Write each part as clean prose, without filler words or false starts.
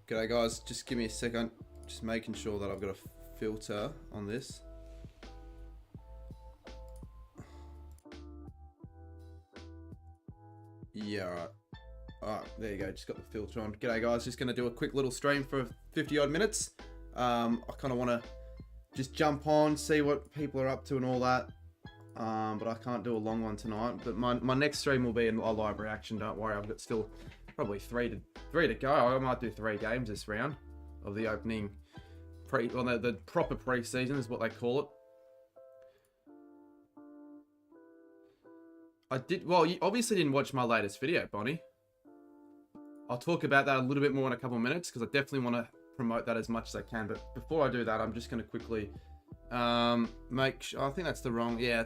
G'day guys, just give me a second. Just making sure that I've got a filter on this. Yeah, alright. Alright, there you go, just got the filter on. G'day guys, just going to do a quick little stream for 50 odd minutes. I kind of want to just jump on, see what people are up to and all that. But I can't do a long one tonight. But my next stream will be a live reaction, don't worry. I've got still probably three to go. I might do 3 games this round of the opening the proper pre-season is what they call it. Well, you obviously didn't watch my latest video, Bonnie. I'll talk about that a little bit more in a couple of minutes because I definitely want to promote that as much as I can. But before I do that, I'm just going to quickly make sure. I think that's the wrong. Yeah,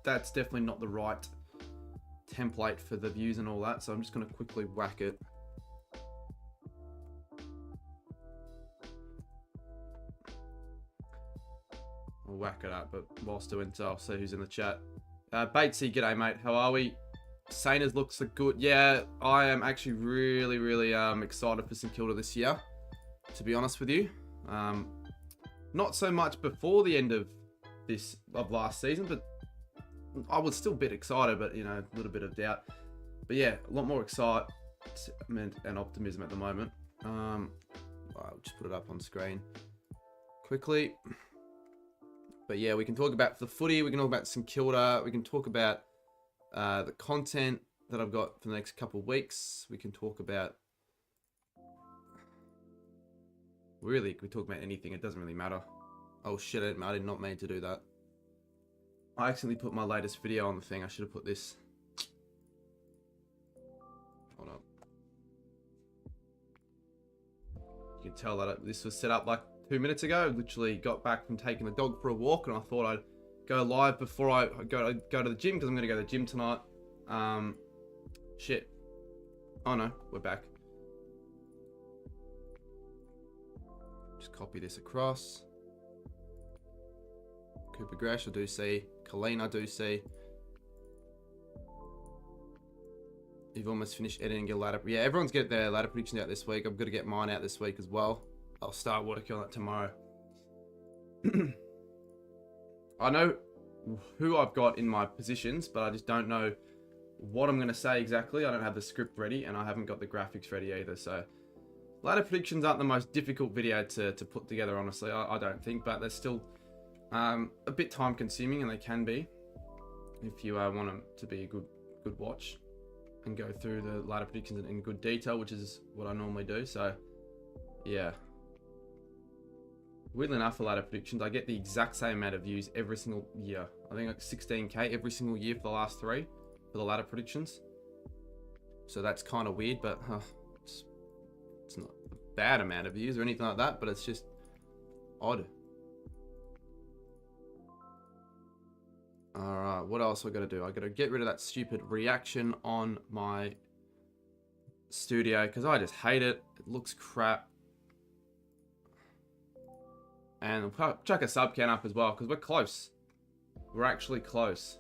that's definitely not the right template for the views and all that. So I'm just going to quickly whack it. I'll whack it up, but whilst doing so, I'll see who's in the chat. Batesy, g'day mate, how are we? Sainers looks good. Yeah, I am actually really excited for St Kilda this year, to be honest with you. Not so much before the end of last season, but I was still a bit excited, but you know, a little bit of doubt. But yeah, a lot more excitement and optimism at the moment. I'll just put it up on screen quickly. But yeah, we can talk about the footy, we can talk about St Kilda, we can talk about the content that I've got for the next couple of weeks. We can talk about... Really, we talk about anything, it doesn't really matter. Oh shit, I did not mean to do that. I accidentally put my latest video on the thing, I should have put this. Hold up. You can tell that this was set up like 2 minutes ago. Literally got back from taking the dog for a walk and I thought I'd go live before I go to the gym because I'm going to go to the gym tonight. Shit. Oh no, we're back. Just copy this across. Cooper Gresh, I do see. Colleen, I do see. You've almost finished editing your ladder. Yeah, everyone's getting their ladder predictions out this week. I've got to get mine out this week as well. I'll start working on that tomorrow. I know who I've got in my positions, but I just don't know what I'm going to say exactly. I don't have the script ready, and I haven't got the graphics ready either. So, ladder predictions aren't the most difficult video to put together, honestly. I don't think, but they're still a bit time-consuming, and they can be if you want them to be a good watch and go through the ladder predictions in good detail, which is what I normally do. So, yeah. Weirdly enough, for ladder predictions, I get the exact same amount of views every single year. I think like 16k every single year for the last 3 for the ladder predictions. So that's kind of weird, but it's not a bad amount of views or anything like that, but it's just odd. Alright, what else I got to do? I got to get rid of that stupid reaction on my studio because I just hate it. It looks crap. And we'll chuck a sub count up as well, because we're close. We're actually close.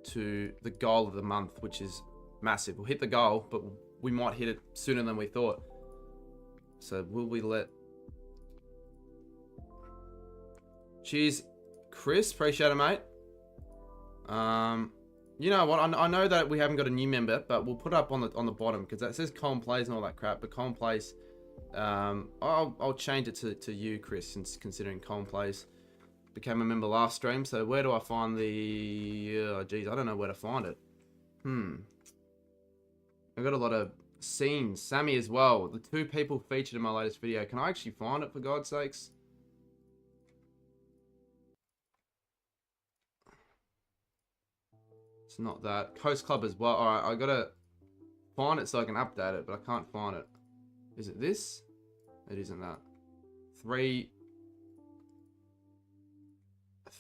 To the goal of the month, which is massive. We'll hit the goal, but we might hit it sooner than we thought. So will we let... Cheers, Chris. Appreciate it, mate. You know what? I know that we haven't got a new member, but we'll put it up on the bottom because that says Colin Plays and all that crap. But Colin Plays, I'll change it to you, Chris, since considering Colin Plays became a member last stream. So where do I find the? Geez, I don't know where to find it. I've got a lot of scenes. Sammy as well. The 2 people featured in my latest video. Can I actually find it for God's sakes? It's not that. Coast Club as well. Alright, I gotta find it so I can update it, but I can't find it. Is it this? It isn't that. 3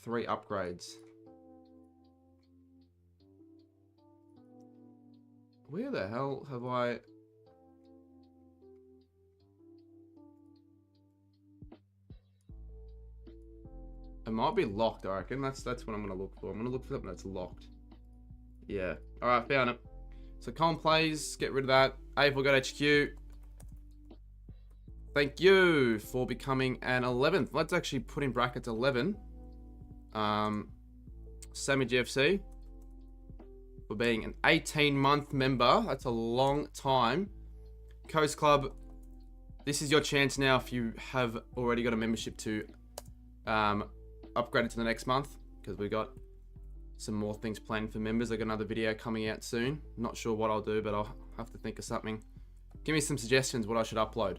upgrades. Where the hell have I... It might be locked, I reckon. That's what I'm gonna look for. I'm gonna look for something that's locked. Yeah. Alright, found it. So Colin plays, get rid of that. AFL got HQ. Thank you for becoming an 11th. Let's actually put in brackets 11. Sammy GFC for being an 18-month member. That's a long time. Coast Club, this is your chance now if you have already got a membership to upgrade it to the next month, because we got some more things planned for members. I got another video coming out soon. Not sure what I'll do, but I'll have to think of something. Give me some suggestions what I should upload.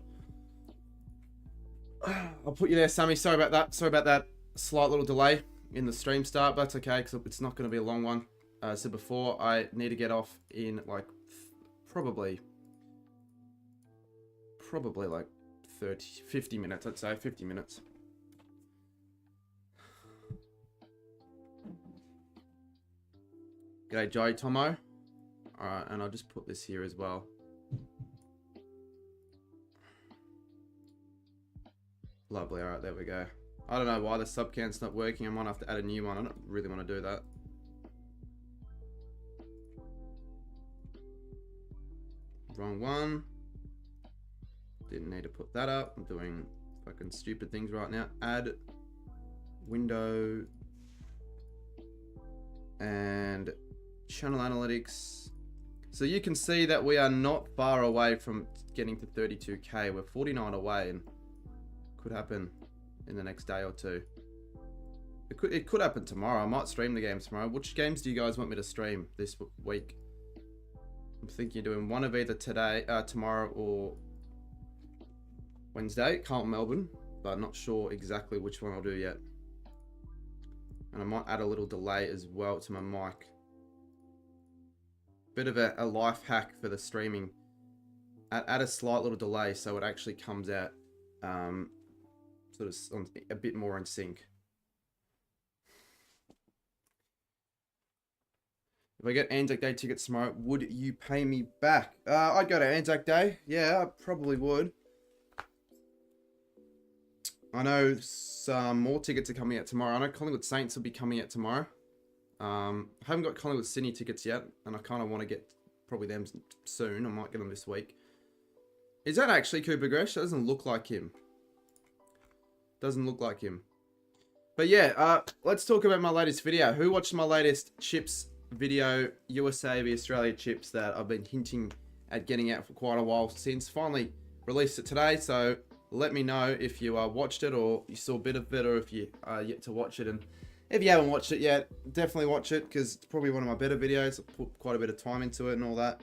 I'll put you there, Sammy. Sorry about that. Sorry about that slight little delay in the stream start, but that's okay because it's not going to be a long one. So before I need to get off in like probably like 50 minutes. I'd say 50 minutes. G'day, Joey Tomo. Alright, and I'll just put this here as well. Lovely, alright, there we go. I don't know why the sub count's not working. I might have to add a new one. I don't really want to do that. Wrong one. Didn't need to put that up. I'm doing fucking stupid things right now. Add window and channel analytics. So you can see that we are not far away from getting to 32k. We're 49 away, and could happen in the next day or two. It could happen tomorrow. I might stream the games tomorrow. Which games do you guys want me to stream this week? I'm thinking of doing one of either today, tomorrow, or Wednesday. Carlton Melbourne, but not sure exactly which one I'll do yet. And I might add a little delay as well to my mic. Bit of a life hack for the streaming. Add a slight little delay so it actually comes out sort of a bit more in sync. If I get Anzac Day tickets tomorrow, would you pay me back? I'd go to Anzac Day. Yeah, I probably would. I know some more tickets are coming out tomorrow. I know Collingwood Saints will be coming out tomorrow. I haven't got Collingwood Sydney tickets yet, and I kind of want to get probably them soon. I might get them this week. Is that actually Cooper Gresh? That doesn't look like him. Doesn't look like him. But yeah, let's talk about my latest video. Who watched my latest chips video, USA v Australia chips, that I've been hinting at getting out for quite a while since? Finally released it today, so let me know if you watched it, or you saw a bit of it, or if you are yet to watch it. And if you haven't watched it yet, definitely watch it, because it's probably one of my better videos. I put quite a bit of time into it and all that.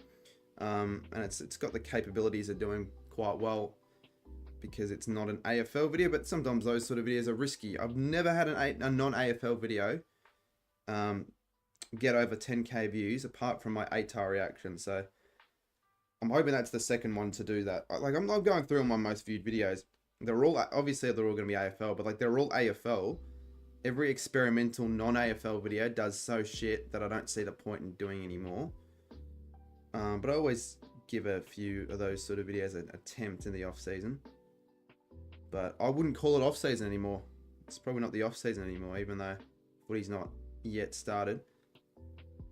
And it's got the capabilities of doing quite well, because it's not an AFL video, but sometimes those sort of videos are risky. I've never had a non-AFL video get over 10k views, apart from my ATAR reaction. So I'm hoping that's the second one to do that. Like, I'm not going through all my most viewed videos. They're all, obviously they're all going to be AFL, but like, they're all AFL. Every experimental non-AFL video does so shit that I don't see the point in doing anymore. But I always give a few of those sort of videos an attempt in the off season. But I wouldn't call it off season anymore. It's probably not the off season anymore, even though footy's not yet started.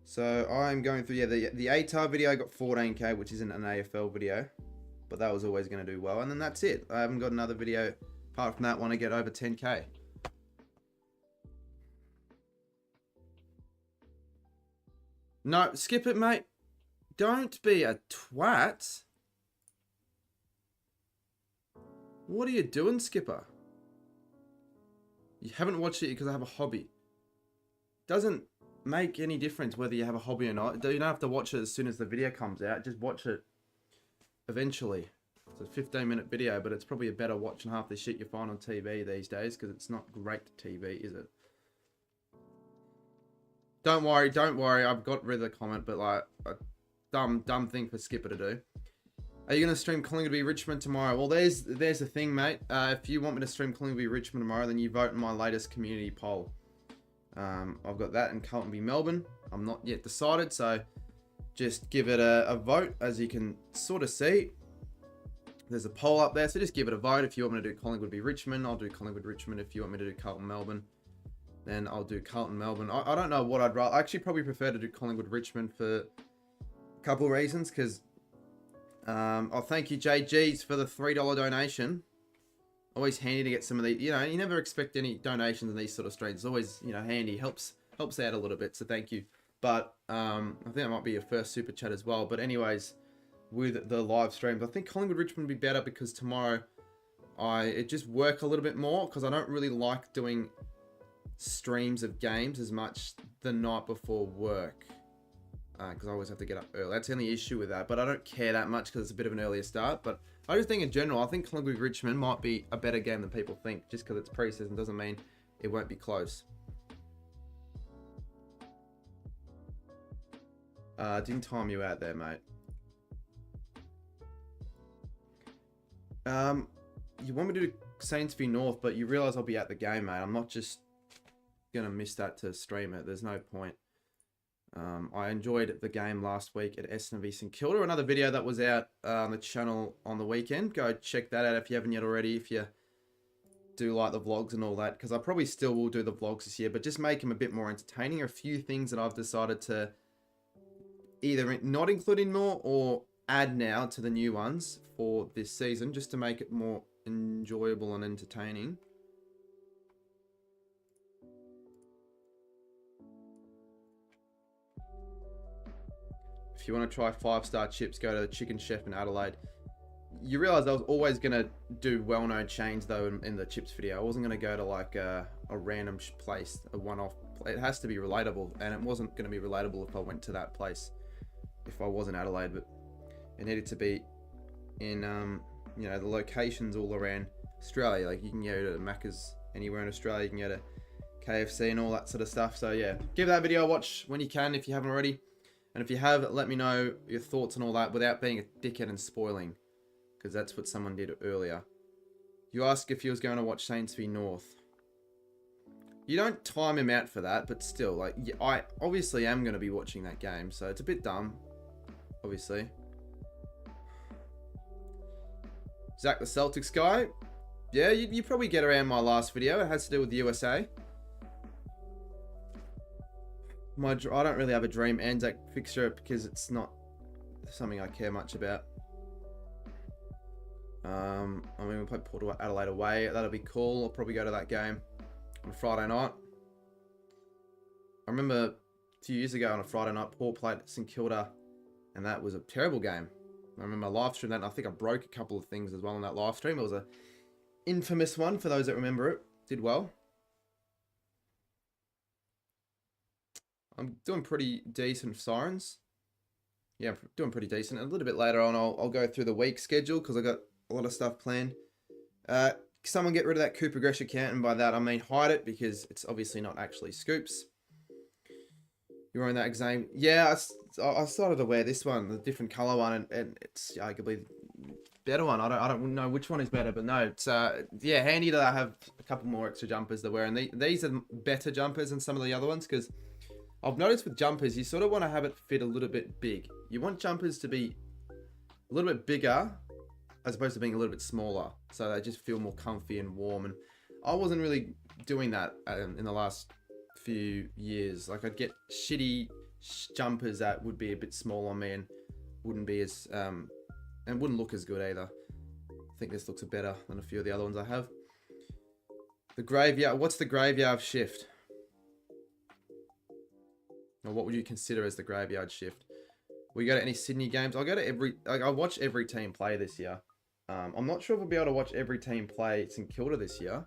So I'm going through, yeah, the ATAR video got 14k, which isn't an AFL video, but that was always going to do well. And then that's it. I haven't got another video apart from that one to get over 10k. No, skip it, mate. Don't be a twat. What are you doing, Skipper? You haven't watched it because I have a hobby. Doesn't make any difference whether you have a hobby or not. You don't have to watch it as soon as the video comes out. Just watch it eventually. It's a 15-minute video, but it's probably a better watching half the shit you find on TV these days, because it's not great TV, is it? Don't worry. I've got rid of the comment, but like a dumb thing for Skipper to do. Are you going to stream Collingwood v Richmond tomorrow? Well, there's the thing, mate. If you want me to stream Collingwood v Richmond tomorrow, then you vote in my latest community poll. I've got that in Carlton v Melbourne. I'm not yet decided, so just give it a vote. As you can sort of see, there's a poll up there, so just give it a vote. If you want me to do Collingwood v Richmond, I'll do Collingwood Richmond. If you want me to do Carlton Melbourne, then I'll do Carlton Melbourne. I don't know what I'd rather. I actually probably prefer to do Collingwood Richmond for a couple reasons, because oh, thank you JG's for the $3 donation. Always handy to get some of the, you know, you never expect any donations in these sort of streams. It's always, you know, handy, helps out a little bit, so thank you. But I think that might be your first super chat as well. But anyways, with the live streams, I think Collingwood Richmond would be better, because tomorrow it just work a little bit more, because I don't really like doing streams of games as much the night before work, because I always have to get up early. That's the only issue with that, but I don't care that much because it's a bit of an earlier start. But I just think in general, I think Collingwood Richmond might be a better game than people think. Just because it's pre-season doesn't mean it won't be close. Didn't time you out there, mate. You want me to do Saints v North, but you realise I'll be at the game, mate. I'm not just gonna miss that to stream it. There's no point. I enjoyed the game last week at Essendon v St Kilda. Another video that was out on the channel on the weekend. Go check that out if you haven't yet already, if you do like the vlogs and all that, because I probably still will do the vlogs this year, but just make them a bit more entertaining. A few things that I've decided to either not include in more or add now to the new ones for this season, just to make it more enjoyable and entertaining. If you want to try 5-star chips, go to the Chicken Chef in Adelaide. You realise I was always going to do well-known chains, though, in the chips video. I wasn't going to go to, like, a random place, a one-off. It has to be relatable, and it wasn't going to be relatable if I went to that place, if I was in Adelaide. But it needed to be in, you know, the locations all around Australia. Like, you can go to Macca's anywhere in Australia. You can go to KFC and all that sort of stuff. So, yeah, give that video a watch when you can, if you haven't already. And if you have, let me know your thoughts and all that without being a dickhead and spoiling, because that's what someone did earlier. You asked if he was going to watch Saints v North. You don't time him out for that, but still, like, I obviously am going to be watching that game, so it's a bit dumb, obviously. Zach the Celtics guy. Yeah, you probably get around my last video. It has to do with the USA. I don't really have a dream Anzac fixture because it's not something I care much about. I mean, we'll play Port Adelaide away. That'll be cool. I'll probably go to that game on a Friday night. I remember a few years ago on a Friday night, Port played St Kilda, and that was a terrible game. I remember I live streamed that, and I think I broke a couple of things as well on that live stream. It was an infamous one for those that remember it. Did well. I'm doing pretty decent for Sirens. Yeah, I'm doing pretty decent. A little bit later on, I'll go through the week schedule, because I got a lot of stuff planned. Someone get rid of that Cooper Gresh account, and by that I mean hide it, because it's obviously not actually Scoops. You're wearing that Xavier. Yeah, I started to wear this one, the different color one, and it's arguably the better one. I don't know which one is better, but no, it's yeah, handy to have a couple more extra jumpers to wear, and these are better jumpers than some of the other ones, because I've noticed with jumpers, you sort of want to have it fit a little bit big. You want jumpers to be a little bit bigger as opposed to being a little bit smaller, so they just feel more comfy and warm. And I wasn't really doing that in the last few years. Like, I'd get shitty jumpers that would be a bit small on me and wouldn't be as and wouldn't look as good either. I think this looks better than a few of the other ones I have. The graveyard. What's the graveyard shift? Or what would you consider as the graveyard shift? Will you go to any Sydney games? I'll go to every... Like, I watch every team play this year. I'm not sure if I'll be able to watch every team play St Kilda this year.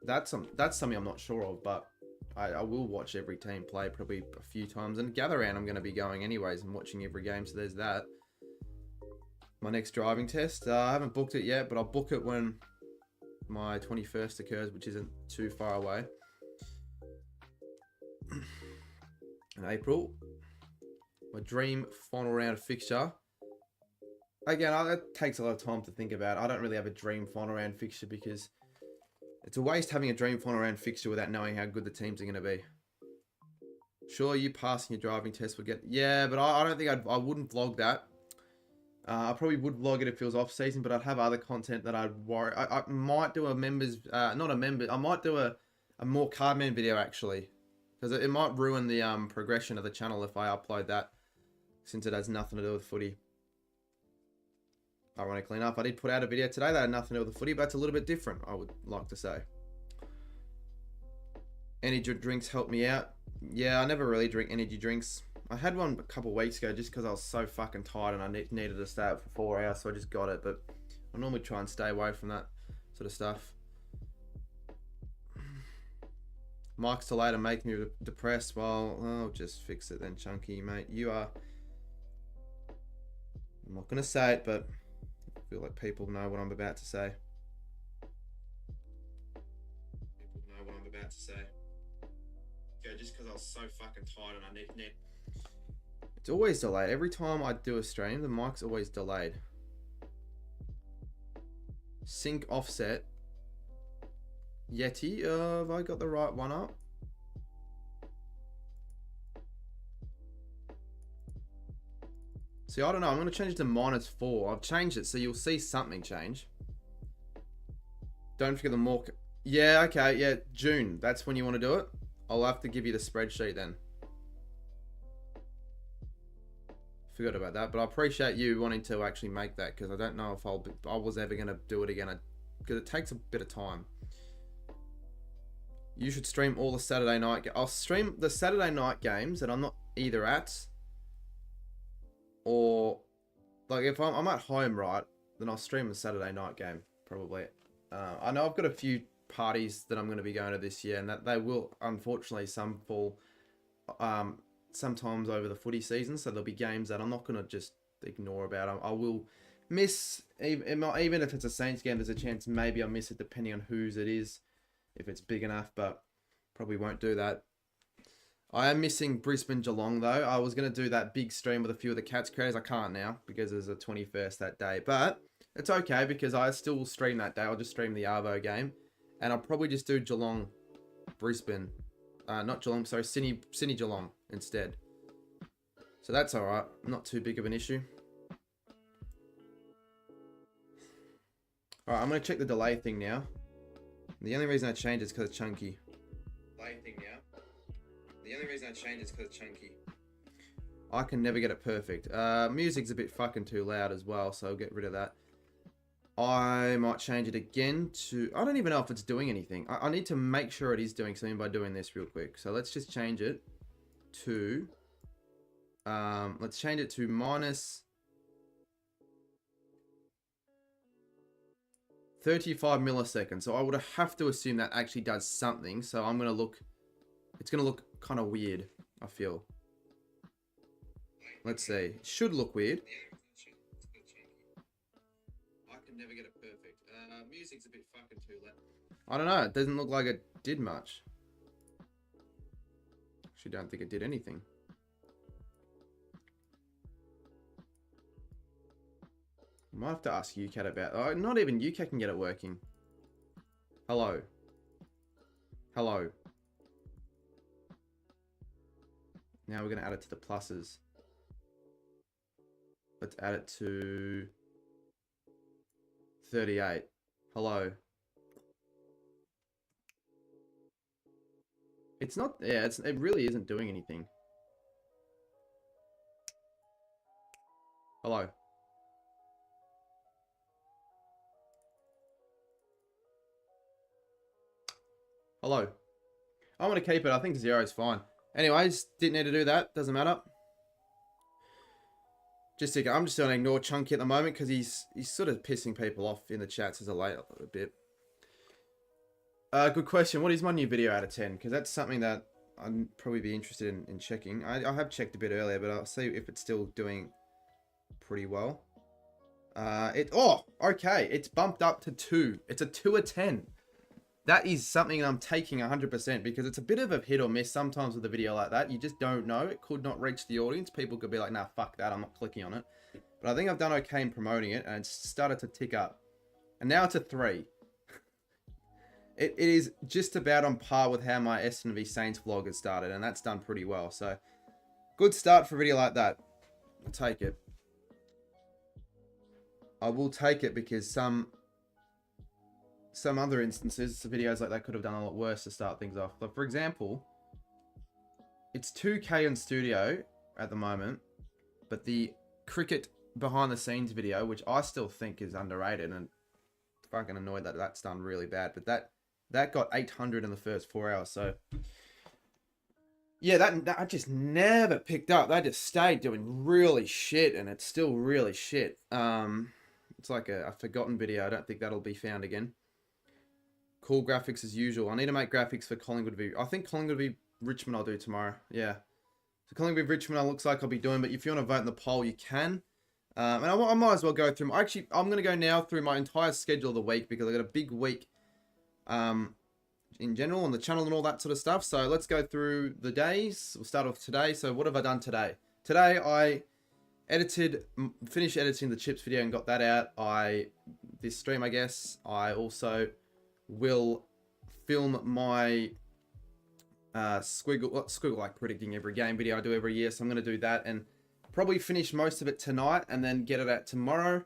That's something I'm not sure of, but I will watch every team play probably a few times. And Gather Round I'm going to be going anyways and watching every game, so there's that. My next driving test. I haven't booked it yet, but I'll book it when my 21st occurs, which isn't too far away. In April. My dream final round fixture. Again, that takes a lot of time to think about. I don't really have a dream final round fixture, because it's a waste having a dream final round fixture without knowing how good the teams are going to be. Sure, you passing your driving test would get... Yeah, but I don't think I wouldn't vlog that. I probably would vlog it if it was off season, but I'd have other content that I'd worry. I might do a members... not a member... I might do a more Cardman video, actually. Because it might ruin the progression of the channel if I upload that since it has nothing to do with footy. Ironically enough, I did put out a video today that had nothing to do with the footy, but it's a little bit different, I would like to say. Energy drinks help me out. Yeah, I never really drink energy drinks. I had one a couple weeks ago just because I was so fucking tired and I needed to stay up for 4 hours, so I just got it. But I normally try and stay away from that sort of stuff. Mike's delayed and make me depressed. Well, I'll just fix it then, Chunky, mate. You are... I'm not going to say it, but I feel like people know what I'm about to say. People know what I'm about to say. Yeah, just because I was so fucking tired and I need... It's always delayed. Every time I do a stream, the mic's always delayed. Sync offset. Yeti, have I got the right one up? See, I don't know. I'm going to change it to -4. I've changed it, so you'll see something change. Don't forget the more... Yeah, okay, yeah, June. That's when you want to do it. I'll have to give you the spreadsheet then. Forgot about that, but I appreciate you wanting to actually make that, because I don't know if I was ever going to do it again, because it takes a bit of time. You should stream all the Saturday night. I'll stream the Saturday night games that I'm not either at, or like if I'm at home, right, then I'll stream the Saturday night game probably. I know I've got a few parties that I'm going to be going to this year, and that they will unfortunately some fall sometimes over the footy season, so there'll be games that I'm not going to just ignore about. I will miss, even if it's a Saints game, there's a chance maybe I'll miss it depending on whose it is, if it's big enough, but probably won't do that. I am missing Brisbane Geelong though. I was going to do that big stream with a few of the Cats creators. I can't now because there's a 21st that day, but it's okay because I still will stream that day. I'll just stream the Arvo game, and I'll probably just do Geelong Brisbane, not Geelong, sorry, Sydney Geelong instead. So that's all right, not too big of an issue. All right, I'm going to check the delay thing now. The only reason I changed is because it's chunky. Delay thing now. The only reason I changed is because it's chunky. I can never get it perfect. Music's a bit fucking too loud as well, so I'll get rid of that. I might change it again to... I don't even know if it's doing anything. I need to make sure it is doing something by doing this real quick. So let's just change it to... let's change it to minus... 35 milliseconds. So I would have to assume that actually does something. So I'm going to look... It's going to look kind of weird, I feel. Let's see. It should look weird. I can never get it perfect. Music's a bit fucking too loud. I don't know. It doesn't look like it did much. Actually, don't think it did anything. I might have to ask UCAT about... Oh, not even UCAT can get it working. Hello. Hello. Now we're going to add it to the pluses. Let's add it to 38. Hello. It's not... Yeah, it really isn't doing anything. Hello. Hello. I want to keep it. I think 0 is fine. Anyways, didn't need to do that. Doesn't matter. I'm just going to ignore Chunky at the moment because he's sort of pissing people off in the chats as a bit. Good question. What is my new video out of 10? Because that's something that I'd probably be interested in checking. I have checked a bit earlier, but I'll see if it's still doing pretty well. Oh, okay. It's bumped up to 2. It's a 2 of 10. That is something I'm taking 100% because it's a bit of a hit or miss sometimes with a video like that. You just don't know. It could not reach the audience. People could be like, nah, fuck that. I'm not clicking on it. But I think I've done okay in promoting it and it's started to tick up. And now it's a 3. It is just about on par with how my STAV Saints vlog has started, and that's done pretty well. So, good start for a video like that. I'll take it. I will take it because some other instances, videos like that could have done a lot worse to start things off. Like, for example, it's 2K in studio at the moment, But the cricket behind the scenes video, which I still think is underrated, and fucking annoyed that that's done really bad, but that got 800 in the first 4 hours. So yeah, that just never picked up. They just stayed doing really shit, and it's still really shit. It's like a forgotten video. I don't think that'll be found again. Cool graphics as usual. I need to make graphics for Collingwood v. I think Collingwood v. Richmond I'll do tomorrow. Yeah. So Collingwood v. Richmond looks like I'll be doing, but if you want to vote in the poll, you can. And I might as well go through. Actually, I'm going to go now through my entire schedule of the week because I got a big week in general on the channel and all that sort of stuff. So let's go through the days. We'll start off today. So what have I done today? Today I finished editing the chips video and got that out. This stream, I guess. I also will film my squiggle like predicting every game video I do every year. So I'm going to do that and probably finish most of it tonight and then get it out tomorrow.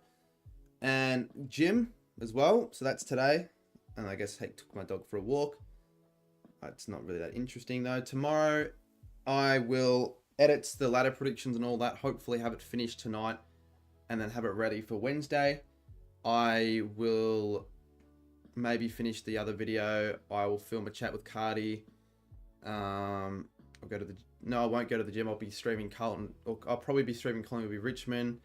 And gym as well. So that's today. And I guess took my dog for a walk. It's not really that interesting though. Tomorrow I will edit the ladder predictions and all that. Hopefully have it finished tonight and then have it ready for Wednesday. I will maybe finish the other video. I will film a chat with Cardi. I won't go to the gym. I'll be streaming Carlton. Or I'll probably be streaming Collingwood v. Richmond.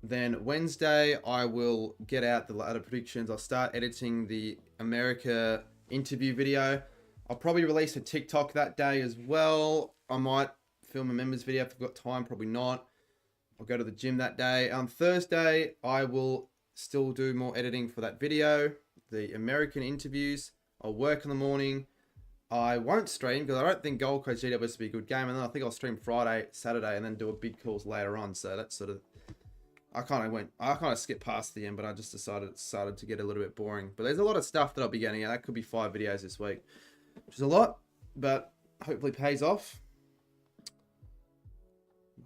Then Wednesday, I will get out the ladder predictions. I'll start editing the America interview video. I'll probably release a TikTok that day as well. I might film a members video if I've got time. Probably not. I'll go to the gym that day. On Thursday, I will still do more editing for that video. The American interviews. I'll work in the morning. I won't stream because I don't think Gold Coast GWS will be a good game. And then I think I'll stream Friday, Saturday, and then do a big calls later on. So that's sort of... I kind of skipped past the end, but I just decided it started to get a little bit boring. But there's a lot of stuff that I'll be getting out. That could be 5 videos this week, which is a lot, but hopefully pays off.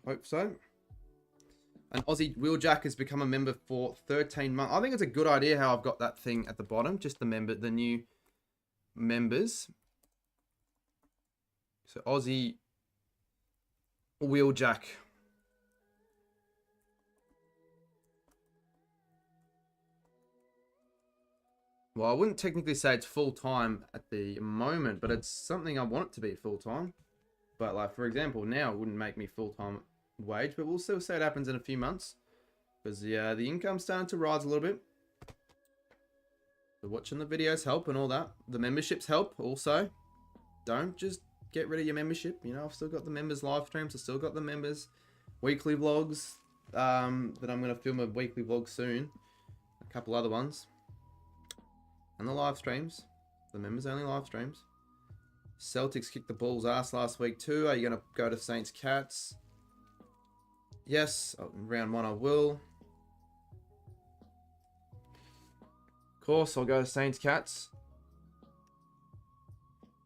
Hope so. An Aussie Wheeljack has become a member for 13 months. I think it's a good idea how I've got that thing at the bottom, just the new members. So Aussie Wheeljack. Well, I wouldn't technically say it's full-time at the moment, but it's something I want it to be full-time. But like, for example, now it wouldn't make me full-time wage, but we'll still say it happens in a few months. Because the income's starting to rise a little bit. So watching the videos help and all that. The memberships help also. Don't just get rid of your membership. You know, I've still got the members live streams. I've still got the members weekly vlogs. That I'm going to film a weekly vlog soon. A couple other ones. And the live streams. The members only live streams. Celtics kicked the Bulls' ass last week too. Are you going to go to Saints Cats? Yes. Round 1 I will. Of course, I'll go to Saints Cats.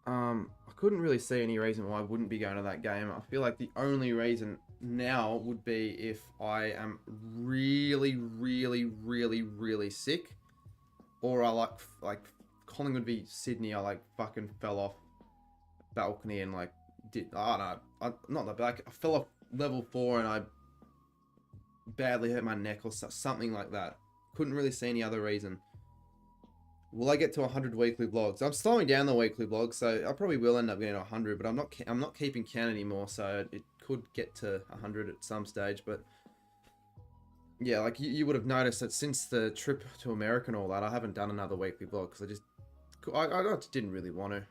I couldn't really see any reason why I wouldn't be going to that game. I feel like the only reason now would be if I am really, really, really, really sick. Or I like Collingwood v Sydney, I fucking fell off balcony and I fell off level 4 and I badly hurt my neck or something like that. Couldn't really see any other reason. Will I get to 100 weekly vlogs? I'm slowing down the weekly vlogs, so I probably will end up getting to 100, but I'm not keeping count anymore, so it could get to 100 at some stage, but yeah, like you would have noticed that since the trip to America and all that, I haven't done another weekly vlog because I just didn't really want to.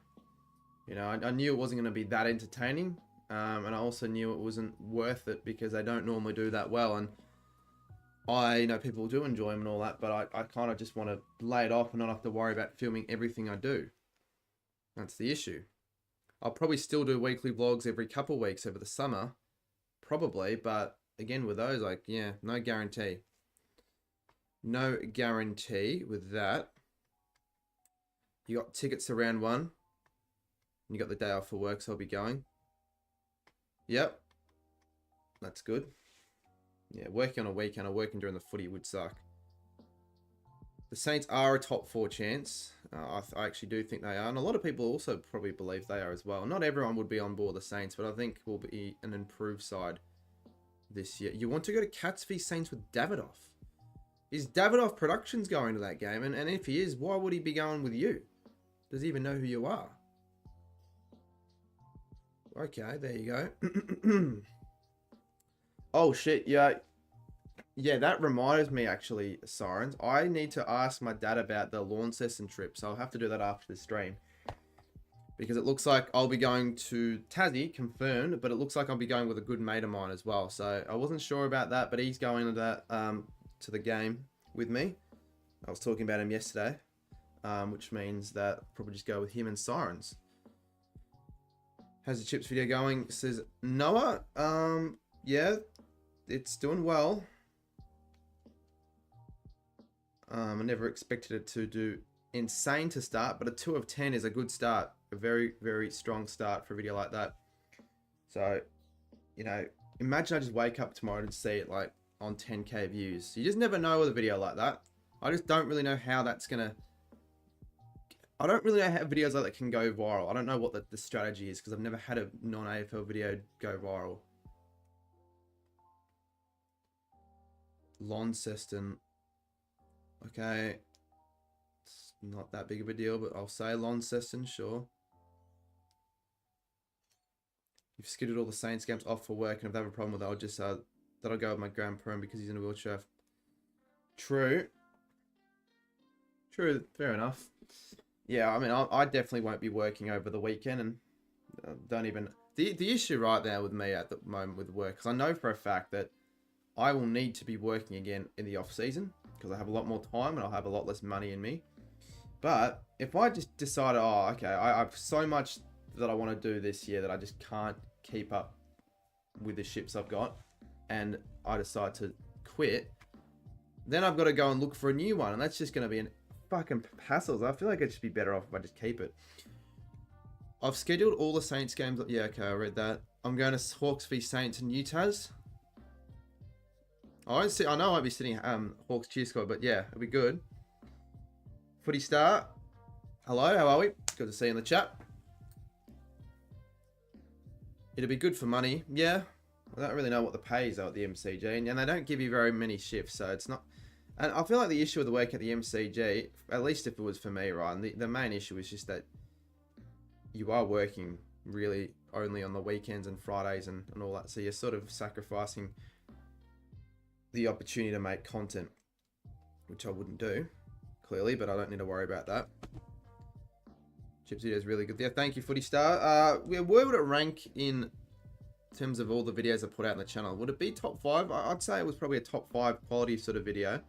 You know, I knew it wasn't going to be that entertaining, and I also knew it wasn't worth it because they don't normally do that well, and I know people do enjoy them and all that, but I kind of just want to lay it off and not have to worry about filming everything I do. That's the issue. I'll probably still do weekly vlogs every couple weeks over the summer, probably, but again, with those, yeah, no guarantee. No guarantee with that. You got tickets to round 1. You got the day off for work, so I'll be going. Yep. That's good. Yeah, working on a weekend or working during the footy would suck. The Saints are a top 4 chance. I actually do think they are. And a lot of people also probably believe they are as well. Not everyone would be on board the Saints, but I think we'll be an improved side this year. You want to go to Cats v Saints with Davidoff. Is Davidoff Productions going to that game? And if he is, why would he be going with you? Does he even know who you are? Okay, there you go. Oh, shit, yeah. Yeah, that reminds me, actually, Sirens. I need to ask my dad about the Launceston trip, so I'll have to do that after the stream. Because it looks like I'll be going to Tassie, confirmed, but it looks like I'll be going with a good mate of mine as well. So I wasn't sure about that, but he's going to that to the game with me. I was talking about him yesterday, which means that I'll probably just go with him and Sirens. How's the chips video going? Says Noah. Yeah, it's doing well. I never expected it to do insane to start, but a 2 of 10 is a good start. A very, very strong start for a video like that. So, you know, imagine I just wake up tomorrow and see it like on 10k views. You just never know with a video like that. I just don't really know how that's gonna... I don't really know how videos like that can go viral. I don't know what the strategy is because I've never had a non-AFL video go viral. Launceston. Okay. It's not that big of a deal, but I'll say Launceston, sure. You've scheduled all the Saints games off for work, and if they have a problem with it, I'll just that'll go with my grandparent because he's in a wheelchair. True. True. Fair enough. Yeah, I mean, I definitely won't be working over the weekend, and don't even the issue right there with me at the moment with work, because I know for a fact that I will need to be working again in the off season because I have a lot more time and I'll have a lot less money in me. But if I just decide, oh, okay, I have so much that I want to do this year that I just can't keep up with the ships I've got, and I decide to quit, then I've got to go and look for a new one, and that's just going to be an fucking hassle. I feel like it'd just be better off if I just keep it. I've scheduled all the Saints games. Yeah, okay, I read that. I'm going to Hawks v Saints in Utahs. I know I won't be sitting Hawks cheer squad, but yeah, it'll be good. Footy Star. Hello, how are we? Good to see you in the chat. It'll be good for money. Yeah. I don't really know what the pay is though at the MCG, and they don't give you very many shifts, so it's not... And I feel like the issue with the work at the MCG, at least if it was for me, right, and the main issue is just that you are working really only on the weekends and Fridays and all that, so you're sort of sacrificing the opportunity to make content, which I wouldn't do, clearly, but I don't need to worry about that. Chips video is really good. Yeah, thank you, Footy Star. Where would it rank in terms of all the videos I put out on the channel? Would it be top 5? I'd say it was probably a top 5 quality sort of video.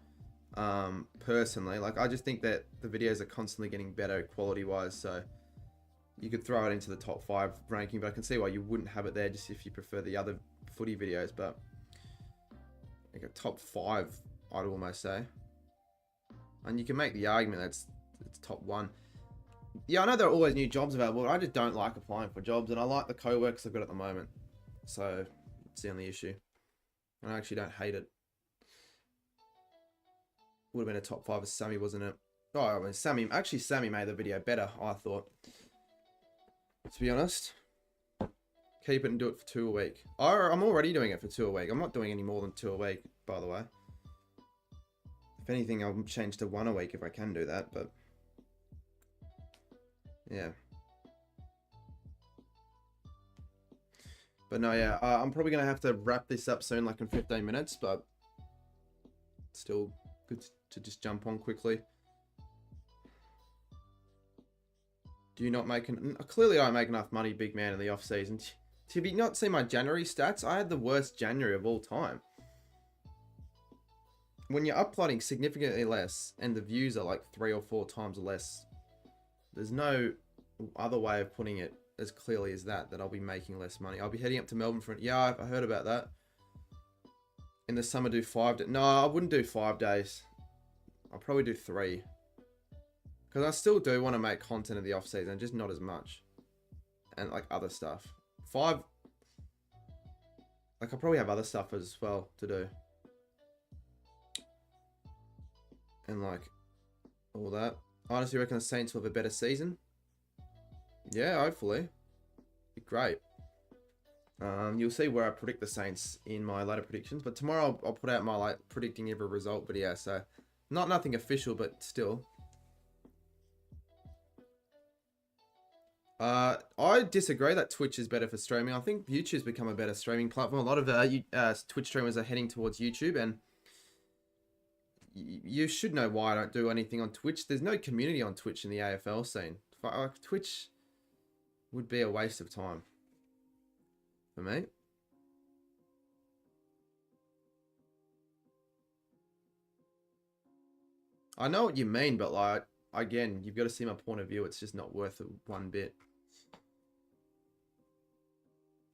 Personally, like, I just think that the videos are constantly getting better quality wise, so you could throw it into the top 5 ranking, but I can see why you wouldn't have it there just if you prefer the other footy videos. But like a top 5, I'd almost say, and you can make the argument that it's top 1. Yeah, I know there are always new jobs available, but I just don't like applying for jobs, and I like the co-works I've got at the moment, so it's the only issue. And I actually don't hate it. Would have been a top 5 of Sammy, wasn't it? Oh, I mean, Sammy made the video better, I thought, to be honest. Keep it and do it for 2 a week. I'm already doing it for 2 a week. I'm not doing any more than 2 a week, by the way. If anything, I'll change to 1 a week if I can do that, but yeah. But no, yeah, I'm probably going to have to wrap this up soon, like in 15 minutes, but still good to just jump on quickly. Do you not make... Clearly I make enough money, big man, in the off season. Have you not seen my January stats? I had the worst January of all time. When you're uploading significantly less and the views are like 3 or 4 times less, there's no other way of putting it as clearly as that I'll be making less money. I'll be heading up to Melbourne for... Yeah, I heard about that. In the summer, do 5 days. No, I wouldn't do 5 days. I'll probably do 3. Because I still do want to make content in the off season, just not as much. And like other stuff. 5... Like, I'll probably have other stuff as well to do. And like, all that. I honestly reckon the Saints will have a better season. Yeah, hopefully. Be great. You'll see where I predict the Saints in my later predictions. But tomorrow I'll put out my like predicting every result video. So nothing official, but still. I disagree that Twitch is better for streaming. I think YouTube's become a better streaming platform. A lot of Twitch streamers are heading towards YouTube, and you should know why I don't do anything on Twitch. There's no community on Twitch in the AFL scene. Twitch would be a waste of time for me. I know what you mean, but like, again, you've got to see my point of view. It's just not worth it one bit.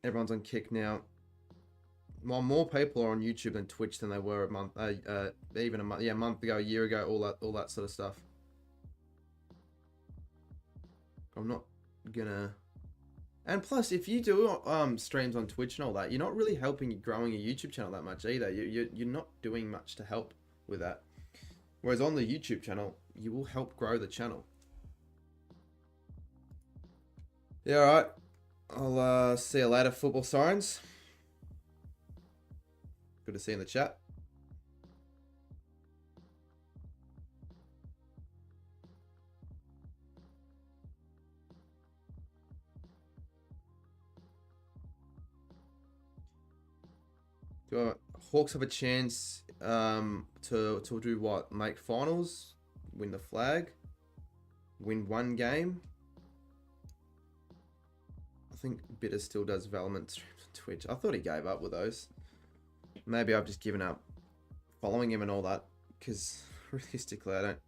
Everyone's on Kick now. Well, more people are on YouTube than Twitch than they were a month, even a month, yeah, a month ago, a year ago, all that sort of stuff. I'm not gonna. And plus, if you do streams on Twitch and all that, you're not really helping growing your YouTube channel that much either. You're not doing much to help with that. Whereas on the YouTube channel, you will help grow the channel. Yeah, all right. I'll see you later, football Sirens. Good to see you in the chat. Do Hawks have a chance to do what? Make finals? Win the flag? Win one game? I think Bitter still does development streams on Twitch. I thought he gave up with those. Maybe I've just given up following him and all that, because realistically I don't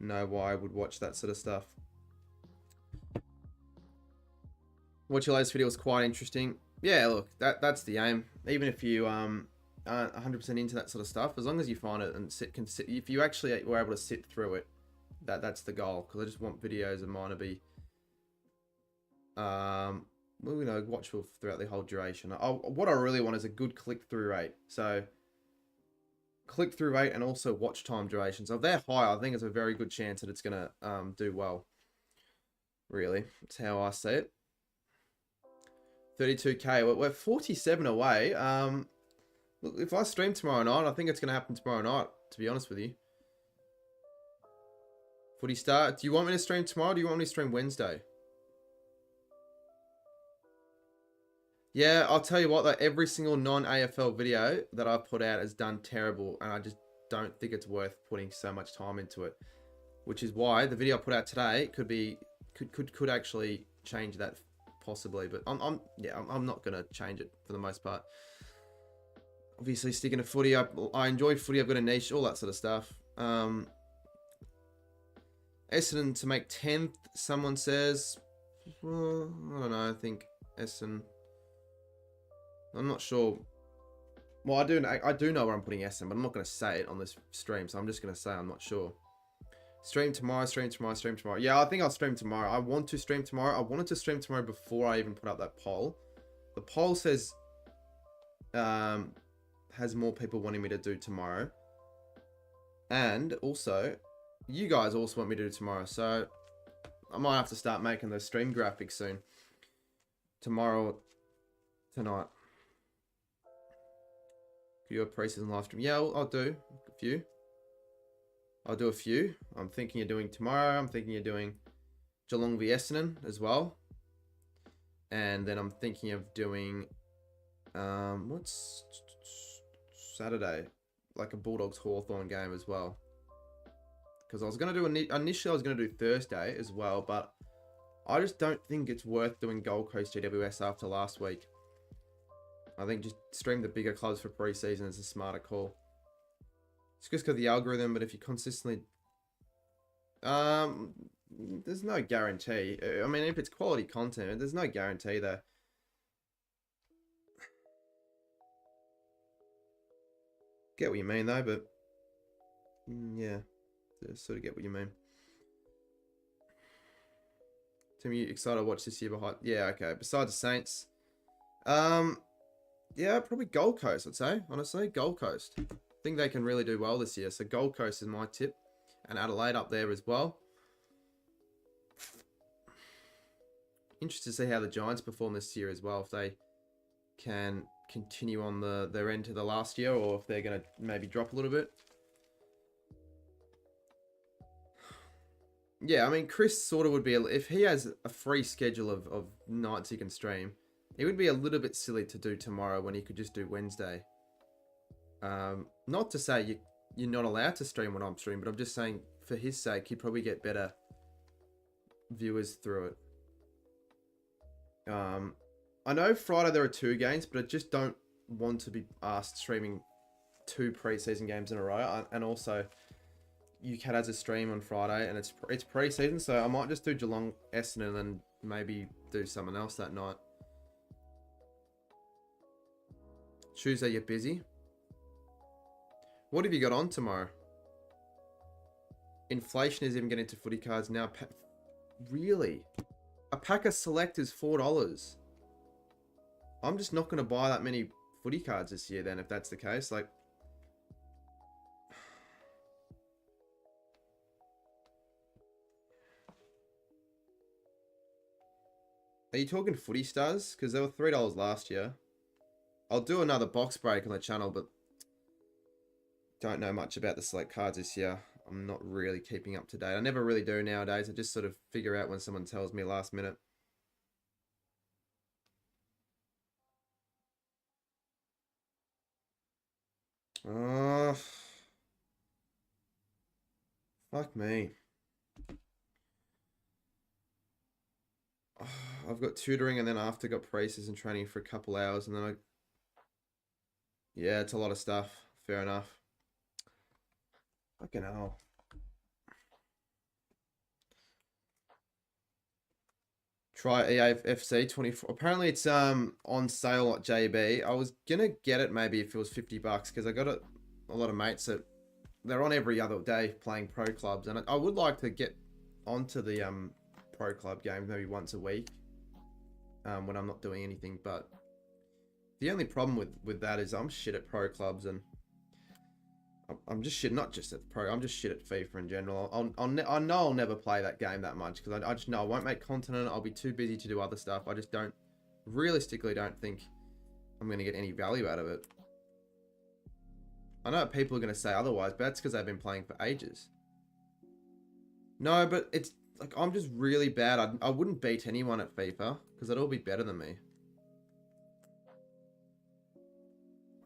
know why I would watch that sort of stuff. Watch your latest video was quite interesting. Yeah, look, that's the aim. Even if you aren't 100% into that sort of stuff, as long as you find it and if you actually were able to sit through it, that's the goal. Because I just want videos of mine to be watchable throughout the whole duration. What I really want is a good click-through rate. So click-through rate and also watch time duration. So if they're high, I think it's a very good chance that it's gonna do well. Really, that's how I see it. 32k. We're 47 away. Look, if I stream tomorrow night, I think it's gonna happen tomorrow night. To be honest with you. Footy start. Do you want me to stream tomorrow? Or do you want me to stream Wednesday? Yeah, I'll tell you what, though, every single non-AFL video that I've put out has done terrible, and I just don't think it's worth putting so much time into it. Which is why the video I put out today could actually change that possibly, but I'm not gonna change it for the most part. Obviously, sticking to footy, I enjoy footy. I've got a niche, all that sort of stuff. Essendon to make 10th, someone says. Well, I don't know. I think Essendon. I'm not sure. Well, I do know where I'm putting Essendon, but I'm not going to say it on this stream, so I'm just going to say I'm not sure. Stream tomorrow, stream tomorrow, stream tomorrow. Yeah, I think I'll stream tomorrow. I want to stream tomorrow. I wanted to stream tomorrow before I even put up that poll. The poll says has more people wanting me to do tomorrow. And also, you guys also want me to do tomorrow, so I might have to start making those stream graphics soon. Tomorrow, tonight. Your pre-season live stream. Yeah, I'll do a few. I'll do a few. I'm thinking of doing tomorrow. I'm thinking of doing Geelong v Essendon as well. And then I'm thinking of doing what's Saturday? Like a Bulldogs Hawthorn game as well. Because I was going to do initially I was going to do Thursday as well, but I just don't think it's worth doing Gold Coast GWS after last week. I think just stream the bigger clubs for pre-season is a smarter call. It's just because of the algorithm, but if you consistently... there's no guarantee. I mean, if it's quality content, there's no guarantee there. Get what you mean, though, but... yeah, I sort of get what you mean. Tim, you excited to watch this year behind? Yeah, okay. Besides the Saints... yeah, probably Gold Coast, I'd say. Honestly, Gold Coast. I think they can really do well this year. So Gold Coast is my tip. And Adelaide up there as well. Interested to see how the Giants perform this year as well. If they can continue on their end to the last year, or if they're going to maybe drop a little bit. Yeah, I mean, Chris sort of would be, if he has a free schedule of nights he can stream, it would be a little bit silly to do tomorrow when he could just do Wednesday. Not to say you're not allowed to stream when I'm streaming, but I'm just saying for his sake, he'd probably get better viewers through it. I know Friday there are 2 games, but I just don't want to be asked streaming 2 preseason games in a row. And also, UCAT has a stream on Friday, and it's preseason, so I might just do Geelong Essendon and then maybe do someone else that night. Tuesday, you're busy. What have you got on tomorrow? Inflation is even getting into footy cards now. Really? A pack of Select is $4. I'm just not going to buy that many footy cards this year then, if that's the case. Like, are you talking footy stars? Because they were $3 last year. I'll do another box break on the channel, but don't know much about the Select cards this year. I'm not really keeping up to date. I never really do nowadays. I just sort of figure out when someone tells me last minute. Oh, fuck me. Oh, I've got tutoring and then after got preseason training for a couple hours and then yeah, it's a lot of stuff. Fair enough. Fucking hell. Try EAFC 24. Apparently it's on sale at JB. I was gonna get it maybe if it was $50 because I got a lot of mates that they're on every other day playing pro clubs, and I would like to get onto the pro club games maybe once a week when I'm not doing anything. But the only problem with that is I'm shit at pro clubs, and I'm just shit, not just at pro, I'm just shit at FIFA in general. I know I'll never play that game that much because I just know I won't make content on it. I'll be too busy to do other stuff. I just realistically don't think I'm going to get any value out of it. I know people are going to say otherwise, but that's because they've been playing for ages. No, but it's like I'm just really bad. I wouldn't beat anyone at FIFA because they'd all be better than me.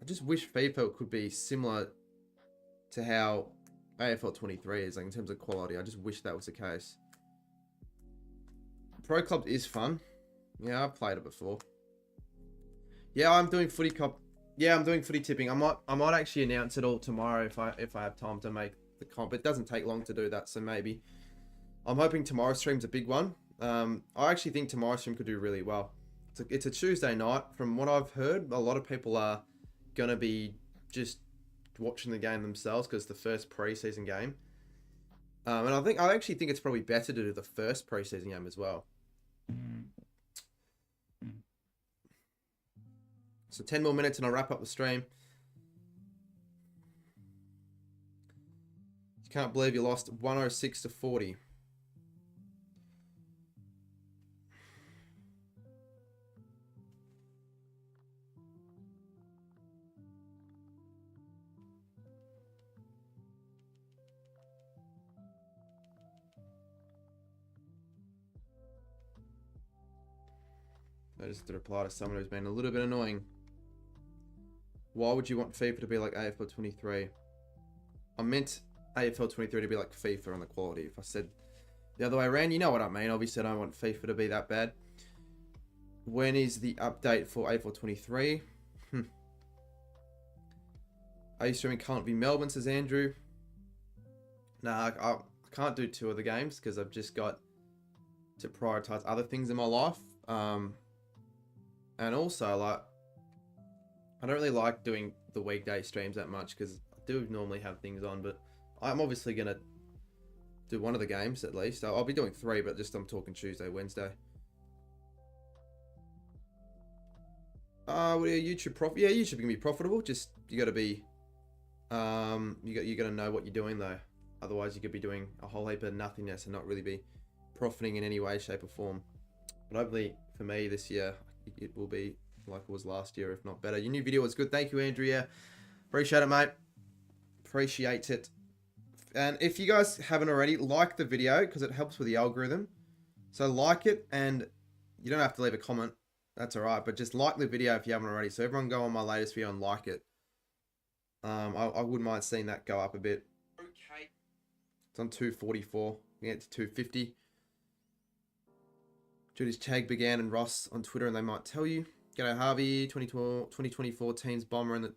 I just wish FIFA could be similar to how AFL 23 is, like in terms of quality. I just wish that was the case. Pro Club is fun. Yeah, I've played it before. Yeah, I'm doing footy cop. Yeah, I'm doing footy tipping. I might actually announce it all tomorrow if I have time to make the comp. It doesn't take long to do that, so maybe. I'm hoping tomorrow's stream's a big one. I actually think tomorrow's stream could do really well. It's a Tuesday night. From what I've heard, a lot of people are gonna be just watching the game themselves because it's the first preseason game. And I actually think it's probably better to do the first preseason game as well. So 10 more minutes and I'll wrap up the stream. You can't believe you lost 106 to 40. I just to reply to someone who's been a little bit annoying. Why would you want FIFA to be like AFL 23? I meant AFL 23 to be like FIFA on the quality. If I said the other way around, you know what I mean. Obviously, I don't want FIFA to be that bad. When is the update for AFL 23? Are you streaming Can't Be Melbourne, says Andrew. Nah, I can't do 2 of the games because I've just got to prioritize other things in my life. And also, like, I don't really like doing the weekday streams that much because I do normally have things on, but I'm obviously going to do one of the games at least. I'll be doing 3, but just I'm talking Tuesday, Wednesday. Well, YouTube yeah, YouTube can be profitable. Just you got to be, you got to know what you're doing though. Otherwise, you could be doing a whole heap of nothingness and not really be profiting in any way, shape, or form. But hopefully, for me this year, it will be like it was last year, if not better. Your new video was good. Thank you, Andrea. Appreciate it, mate. Appreciate it. And if you guys haven't already, like the video because it helps with the algorithm. So like it, and you don't have to leave a comment. That's all right. But just like the video if you haven't already. So everyone go on my latest video and like it. I wouldn't mind seeing that go up a bit. Okay. It's on 244. We get to 250. Judy's Chag began and Ross on Twitter, and they might tell you. G'day Harvey, 2024 teams bomber in the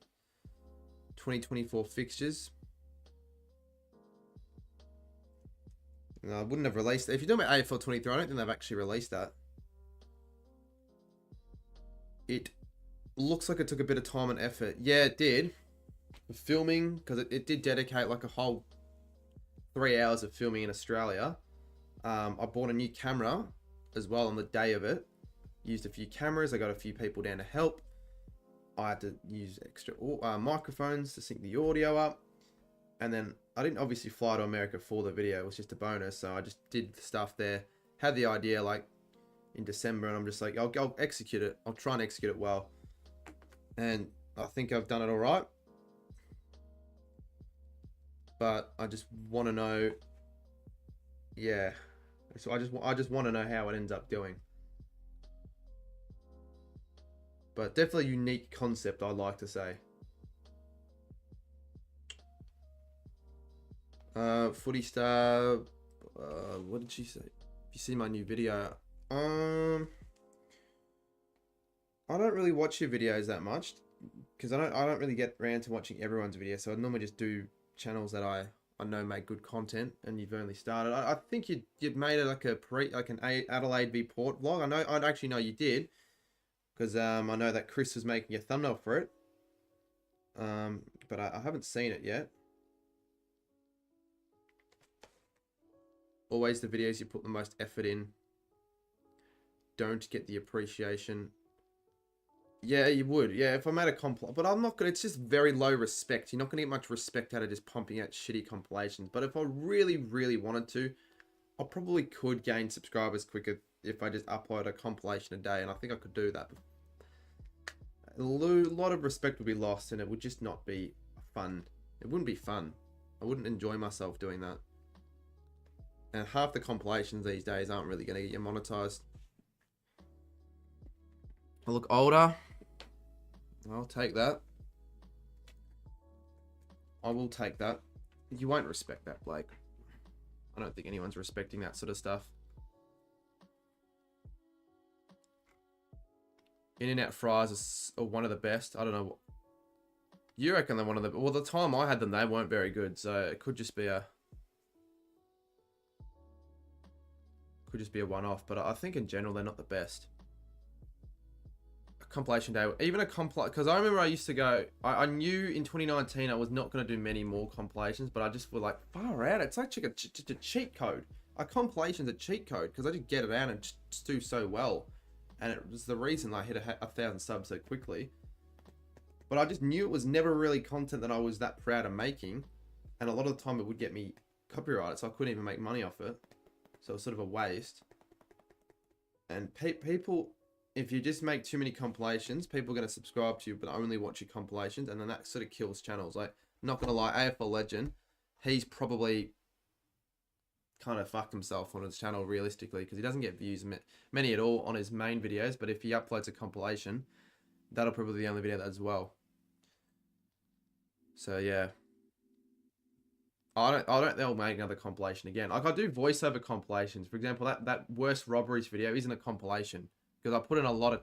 2024 fixtures. No, I wouldn't have released it. If you're doing about AFL 23, I don't think they've actually released that. It looks like it took a bit of time and effort. Yeah, it did. The filming, because it did dedicate like a whole 3 hours of filming in Australia. I bought a new camera as well on the day of it. Used a few cameras. I got a few people down to help. I had to use extra microphones to sync the audio up. And then I didn't obviously fly to America for the video. It was just a bonus. So I just did the stuff there. Had the idea like in December, and I'm just like, I'll execute it. I'll try and execute it well. And I think I've done it all right. But I just want to know, yeah. So I just want to know how it ends up doing. But definitely a unique concept, I'd like to say. Footy Star, what did she say? If you see my new video, I don't really watch your videos that much because I don't really get around to watching everyone's video. So I normally just do channels that I know make good content, and you've only started. I think you'd made it like an Adelaide v Port vlog. I actually know you did because I know that Chris was making a thumbnail for it. But I haven't seen it yet. Always the videos you put the most effort in don't get the appreciation. Yeah, you would. Yeah, if I made a but I'm not gonna. It's just very low respect. You're not gonna get much respect out of just pumping out shitty compilations. But if I really, really wanted to, I probably could gain subscribers quicker if I just upload a compilation a day, and I think I could do that. A lot of respect would be lost, and it would just not be fun. It wouldn't be fun. I wouldn't enjoy myself doing that. And half the compilations these days aren't really gonna get you monetized. I look older. I'll take that. I will take that. You won't respect that, Blake. I don't think anyone's respecting that sort of stuff. In-N-Out fries are one of the best. I don't know. You reckon they're one of the... Well, the time I had them, they weren't very good. So it could just be a... one-off. But I think in general, they're not the best. Compilation day, even a because I remember I used to go, I knew in 2019 I was not going to do many more compilations, but I just was like, far out, it's actually a cheat code. A compilation's a cheat code because I just get it out and just do so well, and it was the reason I hit 1,000 subs so quickly. But I just knew it was never really content that I was that proud of making, and a lot of the time it would get me copyrighted, so I couldn't even make money off it, so it was sort of a waste. And people, if you just make too many compilations, people are going to subscribe to you but only watch your compilations, and then that sort of kills channels. Like, not going to lie, AFL Legend, he's probably kind of fucked himself on his channel realistically because he doesn't get views many at all on his main videos, but if he uploads a compilation, that'll probably be the only video that does well. So yeah. I don't think they'll make another compilation again. Like, I do voiceover compilations. For example, that worst robberies video isn't a compilation. Because I put in a lot of...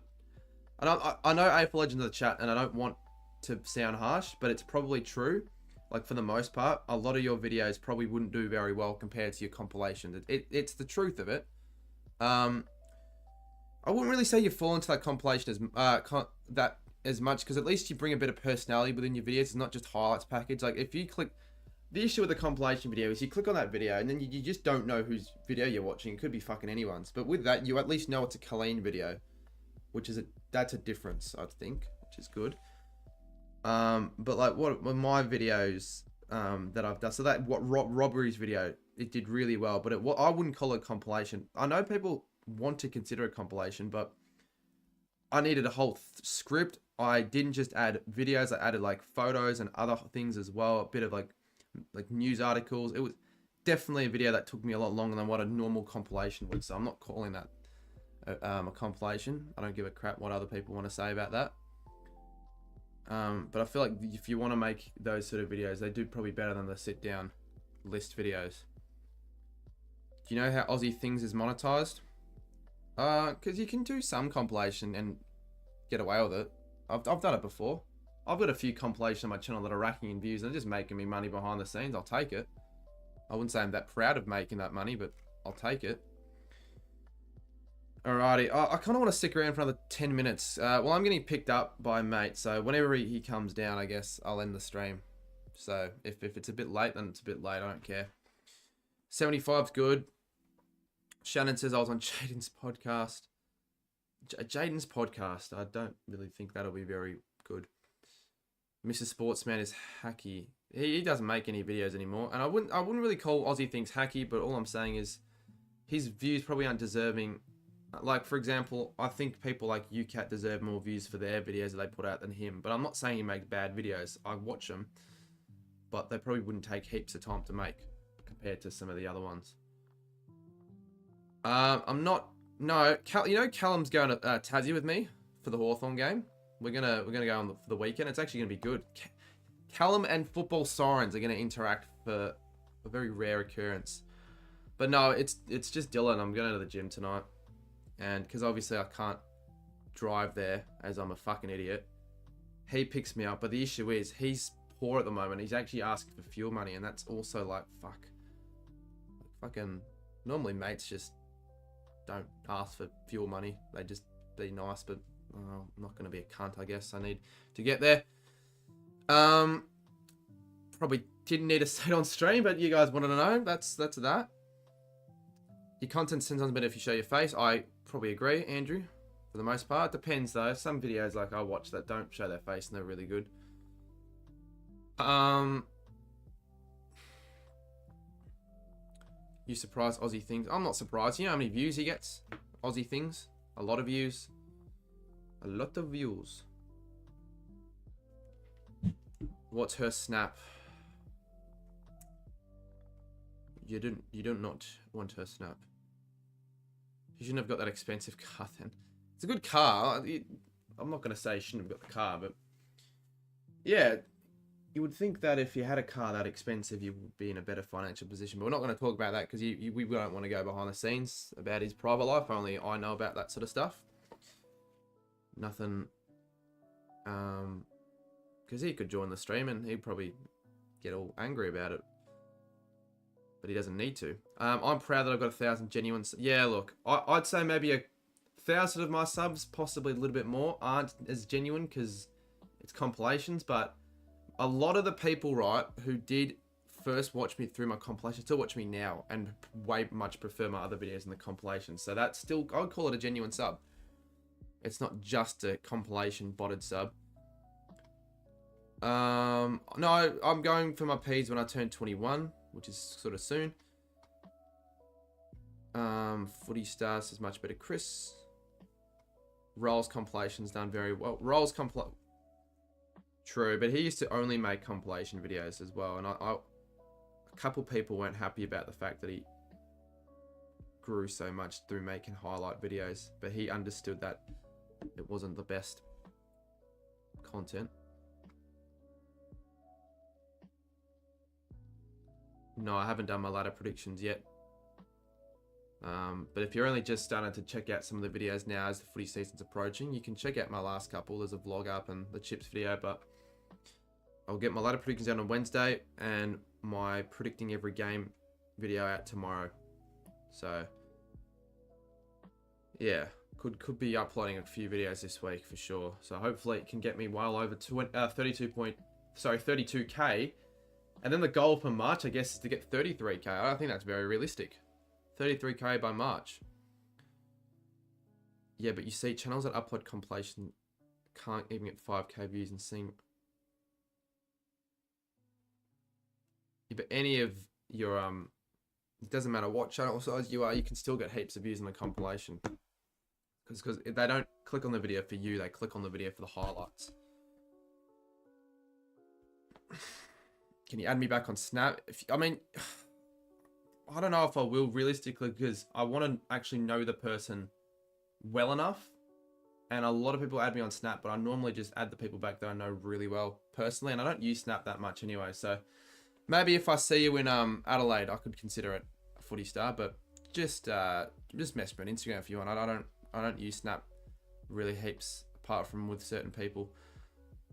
I know AFL Legends in the chat, and I don't want to sound harsh, but it's probably true. Like, for the most part, a lot of your videos probably wouldn't do very well compared to your compilations. It's the truth of it. I wouldn't really say you fall into that compilation as much, because at least you bring a bit of personality within your videos. It's not just highlights package. Like, if you click... The issue with the compilation video is you click on that video and then you just don't know whose video you're watching. It could be fucking anyone's. But with that, you at least know it's a clean video, which is that's a difference, I think, which is good. But like what my videos that I've done, so that robberies video, it did really well, but I wouldn't call it a compilation. I know people want to consider a compilation, but I needed a whole script. I didn't just add videos. I added like photos and other things as well. A bit of like news articles. It was definitely a video that took me a lot longer than what a normal compilation would. So I'm not calling that a compilation. I don't give a crap what other people want to say about that. But I feel like if you want to make those sort of videos, they do probably better than the sit down list videos. Do you know how Aussie Things is monetized? Because you can do some compilation and get away with it. I've done it before. I've got a few compilations on my channel that are racking in views and they're just making me money behind the scenes. I'll take it. I wouldn't say I'm that proud of making that money, but I'll take it. Alrighty, I kind of want to stick around for another 10 minutes. Well, I'm getting picked up by a mate, so whenever he comes down, I guess I'll end the stream. So if it's a bit late, then it's a bit late. I don't care. 75's good. Shannon says I was on Jaden's podcast. Jaden's podcast. I don't really think that'll be very good. Mr. Sportsman is hacky. He doesn't make any videos anymore, and I wouldn't really call Aussie Things hacky. But all I'm saying is his views probably aren't deserving. Like, for example, I think people like UCAT deserve more views for their videos that they put out than him. But I'm not saying he makes bad videos. I watch them. But they probably wouldn't take heaps of time to make compared to some of the other ones. I'm not... No, you know Callum's going to Tassie with me for the Hawthorn game? We're gonna go on for the weekend. It's actually going to be good. Callum and Football Sirens are going to interact for a very rare occurrence. But no, it's just Dylan. I'm going to the gym tonight. And because obviously I can't drive there as I'm a fucking idiot, he picks me up. But the issue is he's poor at the moment. He's actually asking for fuel money, and that's also like, fucking normally mates just don't ask for fuel money. They just be nice, but I'm not going to be a cunt, I guess. I need to get there. Probably didn't need to say it on stream, but you guys wanted to know. That's that. Your content sometimes better if you show your face. I probably agree, Andrew, for the most part. Depends, though. Some videos like I watch that don't show their face and they're really good. You surprised Aussie Things? I'm not surprised. You know how many views he gets? Aussie Things? A lot of views. A lot of views. What's her snap? You do not want her snap. You shouldn't have got that expensive car then. It's a good car. I'm not going to say you shouldn't have got the car, but yeah, you would think that if you had a car that expensive, you would be in a better financial position. But we're not going to talk about that because we don't want to go behind the scenes about his private life. Only I know about that sort of stuff. Nothing, because he could join the stream and he'd probably get all angry about it. But he doesn't need to. I'm proud that I've got 1,000 genuine... Yeah, look, I'd say maybe 1,000 of my subs, possibly a little bit more, aren't as genuine because it's compilations. But a lot of the people, right, who did first watch me through my compilation still watch me now and way much prefer my other videos in the compilation. So that's still... I would call it a genuine sub. It's not just a compilation botted sub. No, I'm going for my P's when I turn 21, which is sort of soon. Footy Stars is much better. Chris. Rolls compilations done very well. Rolls True, but he used to only make compilation videos as well. And a couple people weren't happy about the fact that he grew so much through making highlight videos. But he understood that it wasn't the best content. No, I haven't done my ladder predictions yet. But if you're only just starting to check out some of the videos now as the footy season's approaching, you can check out my last couple. There's a vlog up and the chips video, but I'll get my ladder predictions out on Wednesday and my predicting every game video out tomorrow. So yeah, could be uploading a few videos this week for sure. So hopefully it can get me well over 32k. And then the goal for March, I guess, is to get 33k. I think that's very realistic. 33k by March. Yeah, but you see, channels that upload compilation can't even get 5k views and seem... Yeah, but any of your... It doesn't matter what channel size you are, you can still get heaps of views in a compilation. Because they don't click on the video for you, they click on the video for the highlights. Can you add me back on Snap? I mean, I don't know if I will realistically, because I want to actually know the person well enough. And a lot of people add me on Snap, but I normally just add the people back that I know really well personally, and I don't use Snap that much anyway. So maybe if I see you in Adelaide, I could consider it a footy star, but just mess me on Instagram if you want. I don't use Snap really heaps apart from with certain people.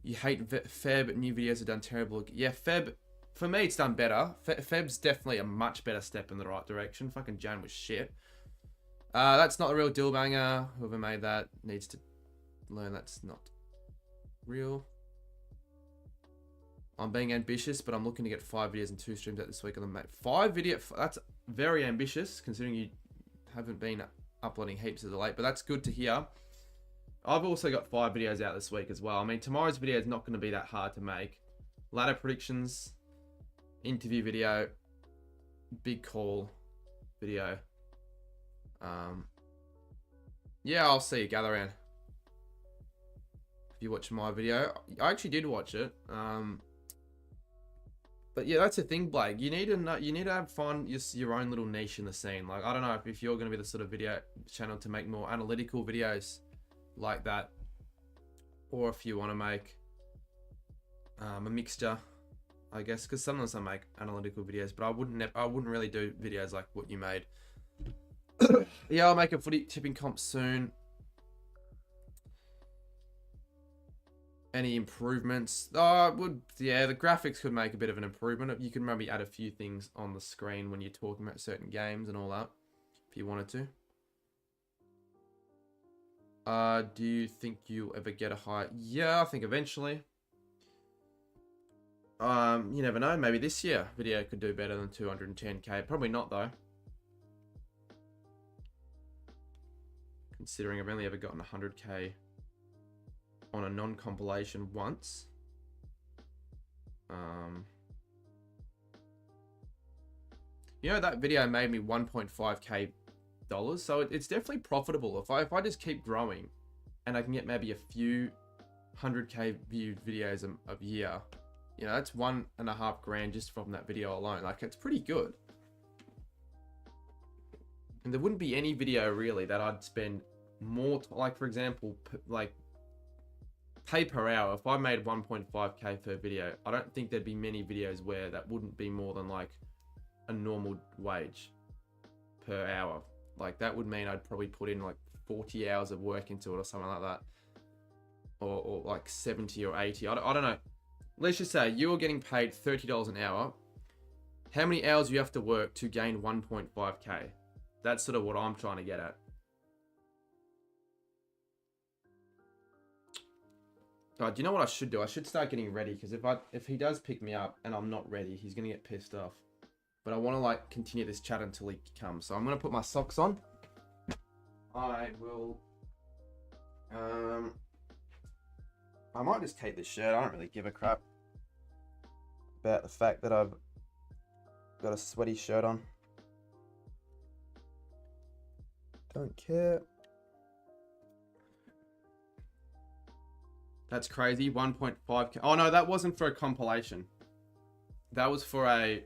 You hate Feb, new videos are done terrible. Yeah, Feb, for me it's done better. Feb's definitely a much better step in the right direction. Fucking Jan was shit. That's not a real deal banger. Whoever made that needs to learn that's not real. I'm being ambitious, but I'm looking to get 5 videos and 2 streams out this week on the mate. 5 video, that's very ambitious considering you haven't been uploading heaps of the late, but that's good to hear. I've also got 5 videos out this week as well. I mean, tomorrow's video is not going to be that hard to make. Ladder predictions, interview video, big call video. Yeah, I'll see you. Gather around. If you watch my video, I actually did watch it. But yeah, that's the thing, Blake. You need to have fun, your own little niche in the scene. Like, I don't know if you're going to be the sort of video channel to make more analytical videos like that, or if you want to make a mixture, I guess, because sometimes I make analytical videos, but I wouldn't really do videos like what you made. Yeah, I'll make a footy tipping comp soon. Any improvements? Oh, yeah, the graphics could make a bit of an improvement. You can maybe add a few things on the screen when you're talking about certain games and all that, if you wanted to. Do you think you'll ever get a high? Yeah, I think eventually. You never know. Maybe this year video could do better than 210k. Probably not though. Considering I've only ever gotten 100k on a non-compilation once. You know, that video made me 1.5k dollars, so it's definitely profitable. If I just keep growing and I can get maybe a few 100k viewed videos a year, you know, that's $1.5 grand just from that video alone. Like, it's pretty good. And there wouldn't be any video really that I'd spend more, like for example, like pay per hour. If I made 1.5k per video, I don't think there'd be many videos where that wouldn't be more than like a normal wage per hour. Like, that would mean I'd probably put in like 40 hours of work into it or something like that. Or like 70 or 80. I don't know. Let's just say you're getting paid $30 an hour. How many hours do you have to work to gain 1.5k? That's sort of what I'm trying to get at. Do you know what I should do? I should start getting ready, because if he does pick me up and I'm not ready, he's gonna get pissed off. But I want to like continue this chat until he comes. So I'm gonna put my socks on. I will. I might just keep this shirt. I don't really give a crap about the fact that I've got a sweaty shirt on. Don't care. That's crazy. 1.5k. Oh no, that wasn't for a compilation. That was for a.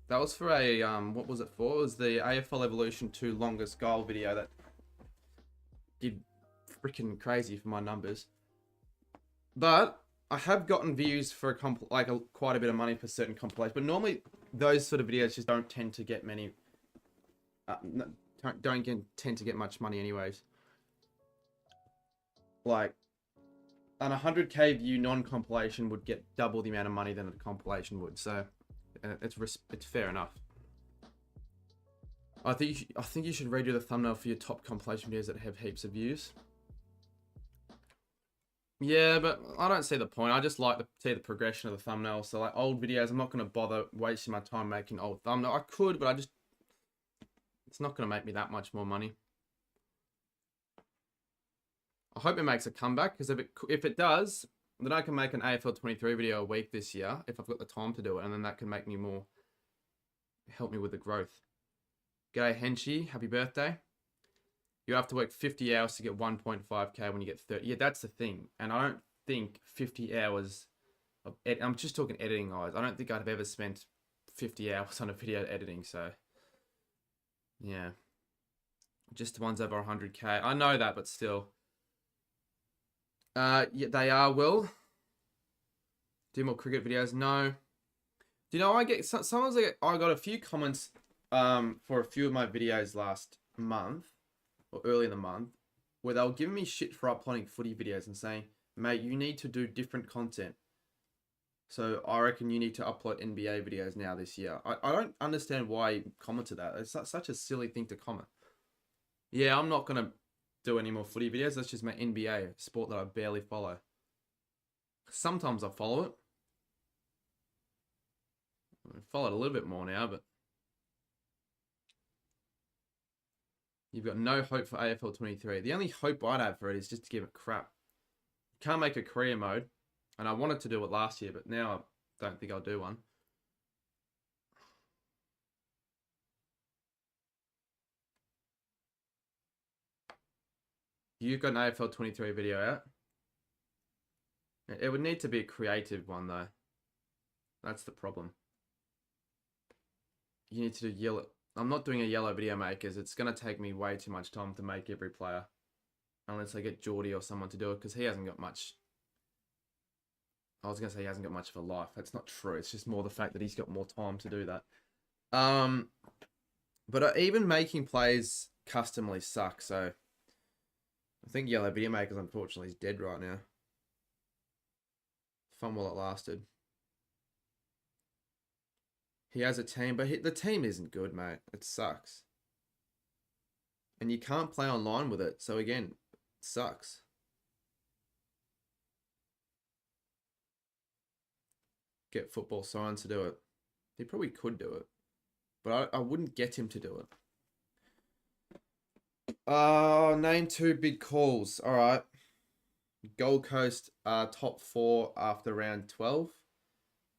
What was it for? It was the AFL Evolution 2 longest goal video that did freaking crazy for my numbers. But I have gotten views for quite a bit of money for certain compilations. But normally those sort of videos just don't tend to get many. Tend to get much money anyways. Like, an 100k view non-compilation would get double the amount of money than a compilation would. So it's fair enough. I think you should redo the thumbnail for your top compilation videos that have heaps of views. Yeah, but I don't see the point. I just like to see the progression of the thumbnail. So like old videos, I'm not going to bother wasting my time making old thumbnail. I could, but it's not going to make me that much more money. I hope it makes a comeback, because if it does, then I can make an AFL 23 video a week this year if I've got the time to do it, and then that can make me help me with the growth. G'day Henshi, happy birthday. You have to work 50 hours to get 1.5k when you get 30. Yeah, that's the thing. And I don't think 50 hours of I'm just talking editing hours. I don't think I'd have ever spent 50 hours on a video editing. So, yeah. Just the ones over 100k. I know that, but still. Yeah, they are, Will. Do more cricket videos? No. Do you know, I get sometimes I got a few comments for a few of my videos last month or early in the month where they were giving me shit for uploading footy videos and saying, mate, you need to do different content. So I reckon you need to upload NBA videos now this year. I don't understand why you commented that. It's such a silly thing to comment. Yeah, I'm not going to do any more footy videos. That's just my NBA, a sport that I barely follow. Sometimes I follow it. I follow it a little bit more now, but you've got no hope for AFL 23. The only hope I'd have for it is just to give it crap. Can't make a career mode, and I wanted to do it last year, but now I don't think I'll do one. You've got an AFL 23 video out. It would need to be a creative one, though. That's the problem. You need to do yellow. I'm not doing a yellow video, mate, because it's going to take me way too much time to make every player. Unless I get Geordie or someone to do it, because he hasn't got much. I was going to say he hasn't got much of a life. That's not true. It's just more the fact that he's got more time to do that. But even making plays customly sucks, so I think Yellow Video Makers, unfortunately, is dead right now. Fun while it lasted. He has a team, but the team isn't good, mate. It sucks. And you can't play online with it, so again, it sucks. Get Football Sirens to do it. He probably could do it, but I wouldn't get him to do it. Name 2 big calls. All right. Gold Coast top 4 after round 12.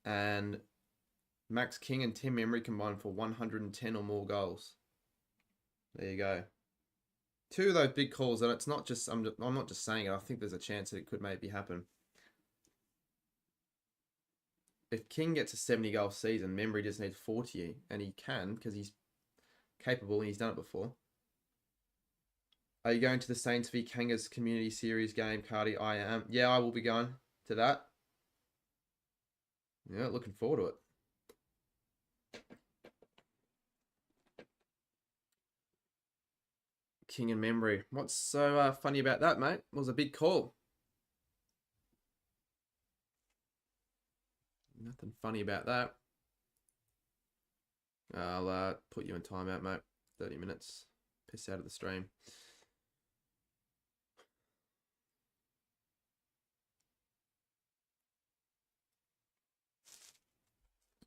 And Max King and Tim Emery combined for 110 or more goals. There you go. 2 of those big calls, and it's not just, I'm not just saying it. I think there's a chance that it could maybe happen. If King gets a 70-goal season, Memory just needs 40, and he can because he's capable and he's done it before. Are you going to the Saints v Kangas Community Series game, Cardi? I am. Yeah, I will be going to that. Yeah, looking forward to it. King and Memory. What's so funny about that, mate? It was a big call. Nothing funny about that. I'll put you in timeout, mate. 30 minutes. Piss out of the stream.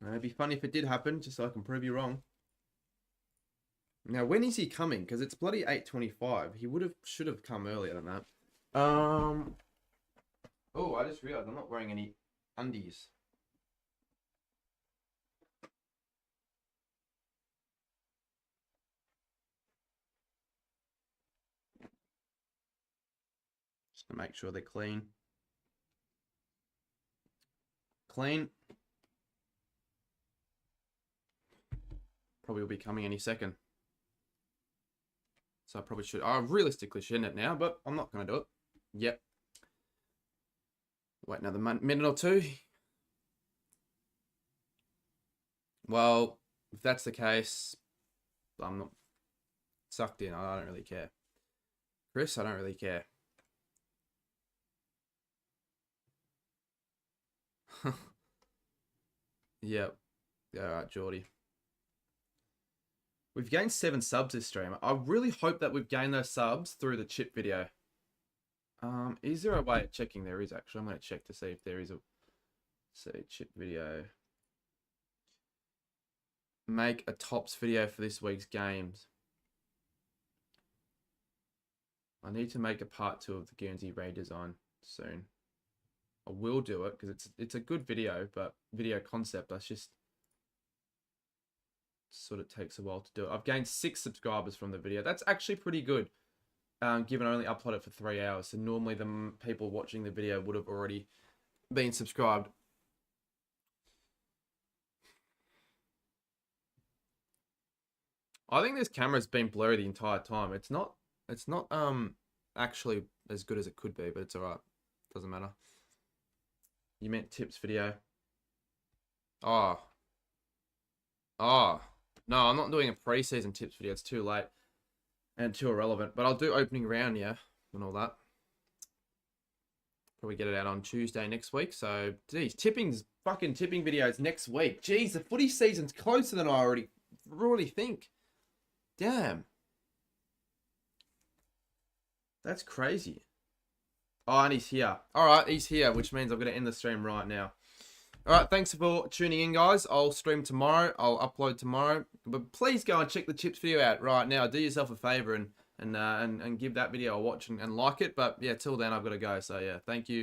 It'd be funny if it did happen, just so I can prove you wrong. Now, when is he coming? Because it's bloody 8:25. He should have come earlier than that. Oh, I just realised I'm not wearing any undies. Just to make sure they're clean. Clean. Probably will be coming any second. So I probably should. I realistically shouldn't it now, but I'm not going to do it. Yep. Wait another minute or 2. Well, if that's the case, I'm not sucked in. I don't really care. Chris, I don't really care. Yep. Alright, Geordie. We've gained 7 subs this stream. I really hope that we've gained those subs through the chip video. Is there a way of checking? There is actually. I'm going to check to see if there is a chip video. Make a tops video for this week's games. I need to make a part 2 of the Guernsey redesign soon. I will do it because it's a good video, but video concept, that's just sort of takes a while to do it. I've gained 6 subscribers from the video. That's actually pretty good. given I only upload it for 3 hours. So normally the people watching the video would have already been subscribed. I think this camera's been blurry the entire time. It's not actually as good as it could be, but it's alright. Doesn't matter. You meant tips video. Oh. No, I'm not doing a pre-season tips video. It's too late and too irrelevant. But I'll do opening round, yeah, and all that. Probably get it out on Tuesday next week. So, geez, tipping videos next week. Geez, the footy season's closer than I already think. Damn. That's crazy. Oh, and he's here. All right, he's here, which means I'm going to end the stream right now. All right, thanks for tuning in, guys. I'll stream tomorrow. I'll upload tomorrow. But please go and check the tips video out right now. Do yourself a favor and give that video a watch and like it. But yeah, till then, I've got to go. So yeah, thank you.